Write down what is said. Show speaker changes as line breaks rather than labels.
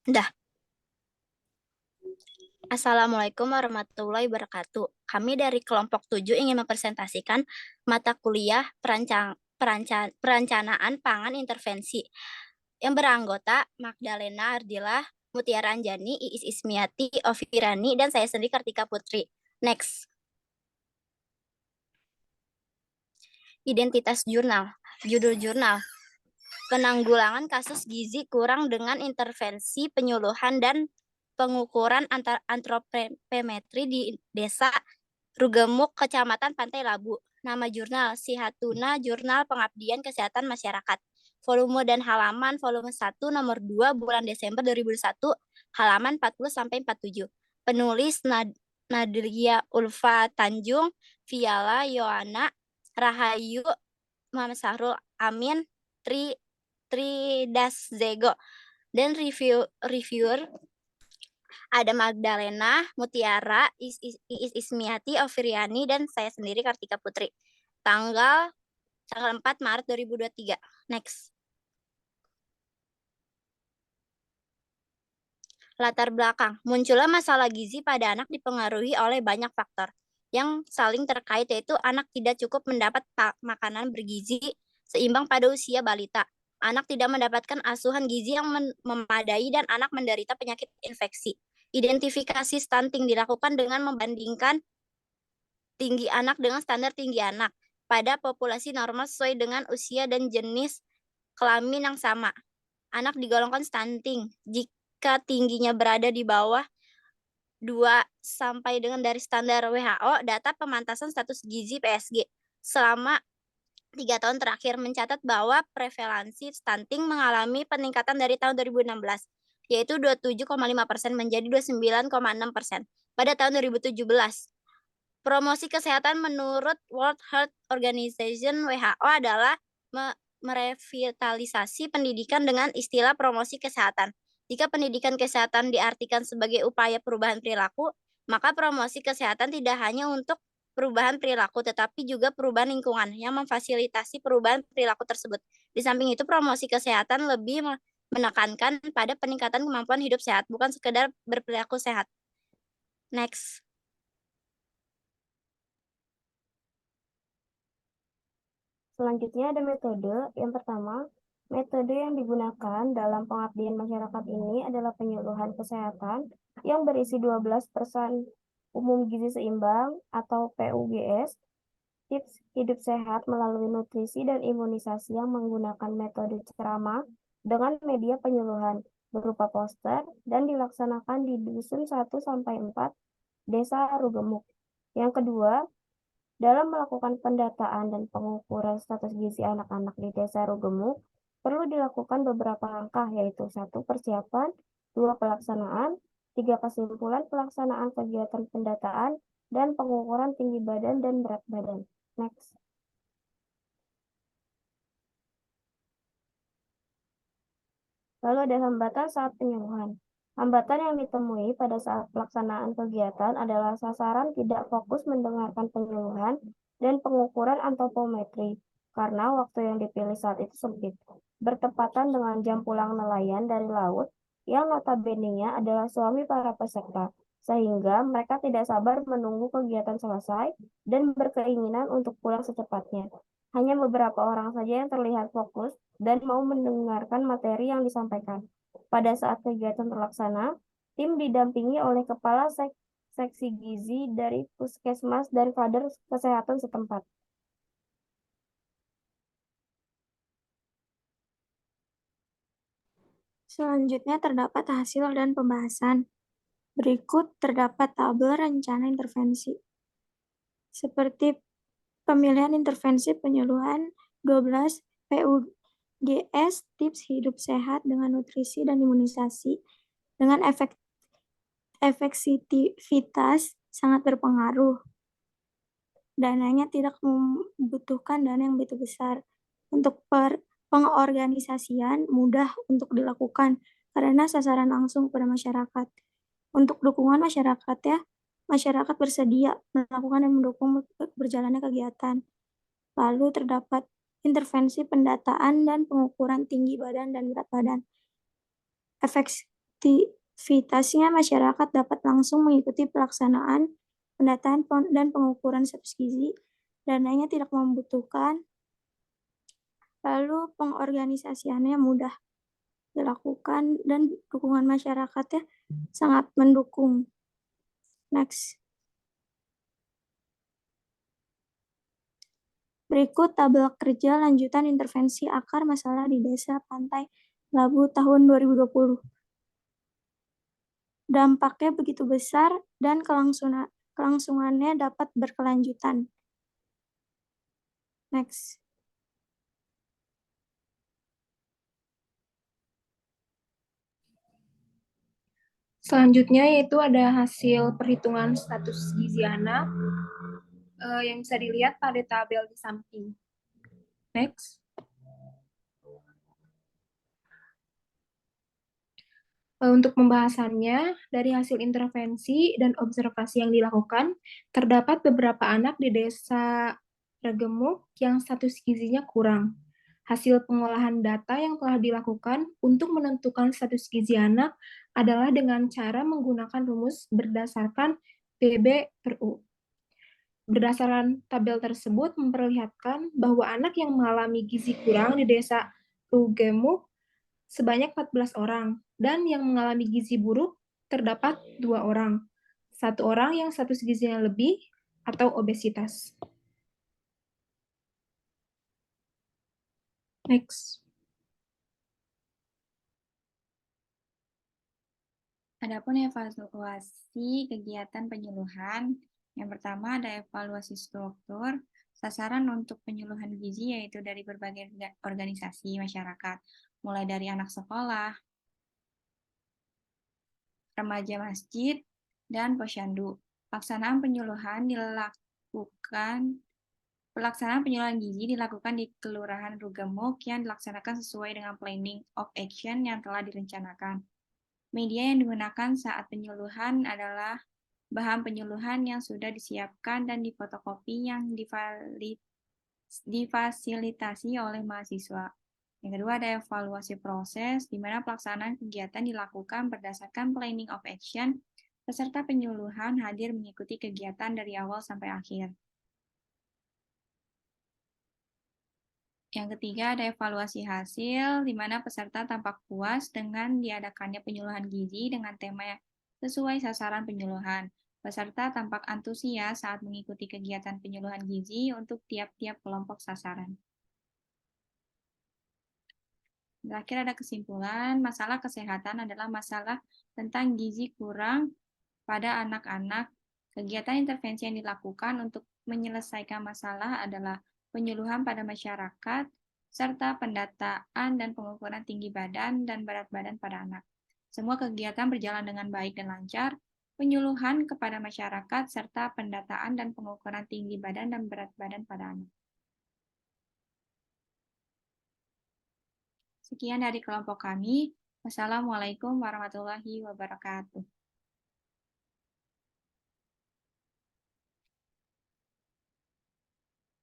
Dah. Assalamualaikum warahmatullahi wabarakatuh. Kami dari kelompok 7 ingin mempresentasikan mata kuliah perencanaan pangan intervensi yang beranggota Magdalena Ardila, Mutiara Anjani, Iis Ismiati, Ovirani, dan saya sendiri Kartika Putri. Next. Identitas jurnal. Judul jurnal. Penanggulangan kasus gizi kurang dengan intervensi penyuluhan dan pengukuran antropometri di Desa Rugemuk, Kecamatan Pantai Labu. Nama jurnal, Sihatuna Jurnal Pengabdian Kesehatan Masyarakat. Volume dan halaman, volume 1, nomor 2, bulan Desember 2001, halaman 40-47. Penulis Nadria Ulfa Tanjung, Viala Yohana, Rahayu, Muhammad Sahrul Amin, Tridas Zego. Dan reviewer ada Magdalena, Mutiara, Iis Ismiati, Oviriani, dan saya sendiri Kartika Putri. Tanggal 4 Maret 2023. Next. Latar belakang. Munculnya masalah gizi pada anak dipengaruhi oleh banyak faktor yang saling terkait, yaitu anak tidak cukup mendapat makanan bergizi seimbang pada usia balita. Anak tidak mendapatkan asuhan gizi yang memadai dan anak menderita penyakit infeksi. Identifikasi stunting dilakukan dengan membandingkan tinggi anak dengan standar tinggi anak pada populasi normal sesuai dengan usia dan jenis kelamin yang sama. Anak digolongkan stunting jika tingginya berada di bawah 2 sampai dengan dari standar WHO. Data pemantasan status gizi PSG selama 3 tahun terakhir mencatat bahwa prevalensi stunting mengalami peningkatan dari tahun 2016, yaitu 27,5% menjadi 29,6% pada tahun 2017. Promosi kesehatan menurut World Health Organization (WHO) adalah merevitalisasi pendidikan dengan istilah promosi kesehatan. Jika pendidikan kesehatan diartikan sebagai upaya perubahan perilaku, maka promosi kesehatan tidak hanya untuk perubahan perilaku, tetapi juga perubahan lingkungan yang memfasilitasi perubahan perilaku tersebut. Di samping itu, promosi kesehatan lebih menekankan pada peningkatan kemampuan hidup sehat, bukan sekedar berperilaku sehat. Next.
Selanjutnya ada metode. Yang pertama, metode yang digunakan dalam pengabdian masyarakat ini adalah penyuluhan kesehatan yang berisi 12% umum gizi seimbang atau PUGS, tips hidup sehat melalui nutrisi dan imunisasi yang menggunakan metode ceramah dengan media penyuluhan berupa poster dan dilaksanakan di dusun 1-4 Desa Rugemuk. Yang kedua, dalam melakukan pendataan dan pengukuran status gizi anak-anak di Desa Rugemuk, perlu dilakukan beberapa langkah, yaitu 1. Persiapan, 2. Pelaksanaan, 3. Kesimpulan pelaksanaan kegiatan pendataan, dan pengukuran tinggi badan dan berat badan. Next. Lalu ada hambatan saat penyuluhan. Hambatan yang ditemui pada saat pelaksanaan kegiatan adalah sasaran tidak fokus mendengarkan penyuluhan dan pengukuran antropometri, karena waktu yang dipilih saat itu sempit, bertepatan dengan jam pulang nelayan dari laut yang notabene-nya adalah suami para peserta, sehingga mereka tidak sabar menunggu kegiatan selesai dan berkeinginan untuk pulang secepatnya. Hanya beberapa orang saja yang terlihat fokus dan mau mendengarkan materi yang disampaikan. Pada saat kegiatan terlaksana, tim didampingi oleh kepala seksi gizi dari puskesmas dan kader kesehatan setempat.
Selanjutnya terdapat hasil dan pembahasan. Berikut terdapat tabel rencana intervensi. Seperti pemilihan intervensi penyuluhan 12 PUGS, tips hidup sehat dengan nutrisi dan imunisasi dengan efektivitas sangat berpengaruh. Dananya tidak membutuhkan dana yang begitu besar. Untuk pengorganisasian mudah untuk dilakukan karena sasaran langsung pada masyarakat. Untuk dukungan masyarakat masyarakat bersedia melakukan dan mendukung berjalannya kegiatan. Lalu terdapat intervensi pendataan dan pengukuran tinggi badan dan berat badan. efektivitasnya masyarakat dapat langsung mengikuti pelaksanaan pendataan dan pengukuran status gizi, dananya tidak membutuhkan, lalu pengorganisasiannya mudah dilakukan, dan dukungan masyarakatnya sangat mendukung. Next. Berikut tabel kerja lanjutan intervensi akar masalah di Desa Pantai Labu tahun 2020. Dampaknya begitu besar dan kelangsungannya dapat berkelanjutan. Next.
Selanjutnya yaitu ada hasil perhitungan status gizi anak yang bisa dilihat pada tabel di samping. Next. Untuk pembahasannya, dari hasil intervensi dan observasi yang dilakukan, terdapat beberapa anak di Desa Regemuk yang status gizinya kurang. Hasil pengolahan data yang telah dilakukan untuk menentukan status gizi anak adalah dengan cara menggunakan rumus berdasarkan PB/U. Berdasarkan tabel tersebut memperlihatkan bahwa anak yang mengalami gizi kurang di Desa Rugemuk sebanyak 14 orang, dan yang mengalami gizi buruk terdapat 2 orang. 1 orang yang status gizinya lebih atau obesitas. Next.
Adapun evaluasi kegiatan penyuluhan, yang pertama ada evaluasi struktur, sasaran untuk penyuluhan gizi yaitu dari berbagai organisasi masyarakat, mulai dari anak sekolah, remaja masjid, dan posyandu. Pelaksanaan penyuluhan gizi dilakukan di Kelurahan Rugemuk yang dilaksanakan sesuai dengan planning of action yang telah direncanakan. Media yang digunakan saat penyuluhan adalah bahan penyuluhan yang sudah disiapkan dan difotokopi yang difasilitasi oleh mahasiswa. Yang kedua ada evaluasi proses, di mana pelaksanaan kegiatan dilakukan berdasarkan planning of action, peserta penyuluhan hadir mengikuti kegiatan dari awal sampai akhir. Yang ketiga ada evaluasi hasil, di mana peserta tampak puas dengan diadakannya penyuluhan gizi dengan tema yang sesuai sasaran penyuluhan. Peserta tampak antusias saat mengikuti kegiatan penyuluhan gizi untuk tiap-tiap kelompok sasaran. Terakhir ada kesimpulan, masalah kesehatan adalah masalah tentang gizi kurang pada anak-anak. Kegiatan intervensi yang dilakukan untuk menyelesaikan masalah adalah penyuluhan pada masyarakat, serta pendataan dan pengukuran tinggi badan dan berat badan pada anak. Semua kegiatan berjalan dengan baik dan lancar, penyuluhan kepada masyarakat, serta pendataan dan pengukuran tinggi badan dan berat badan pada anak. Sekian dari kelompok kami. Wassalamualaikum warahmatullahi wabarakatuh.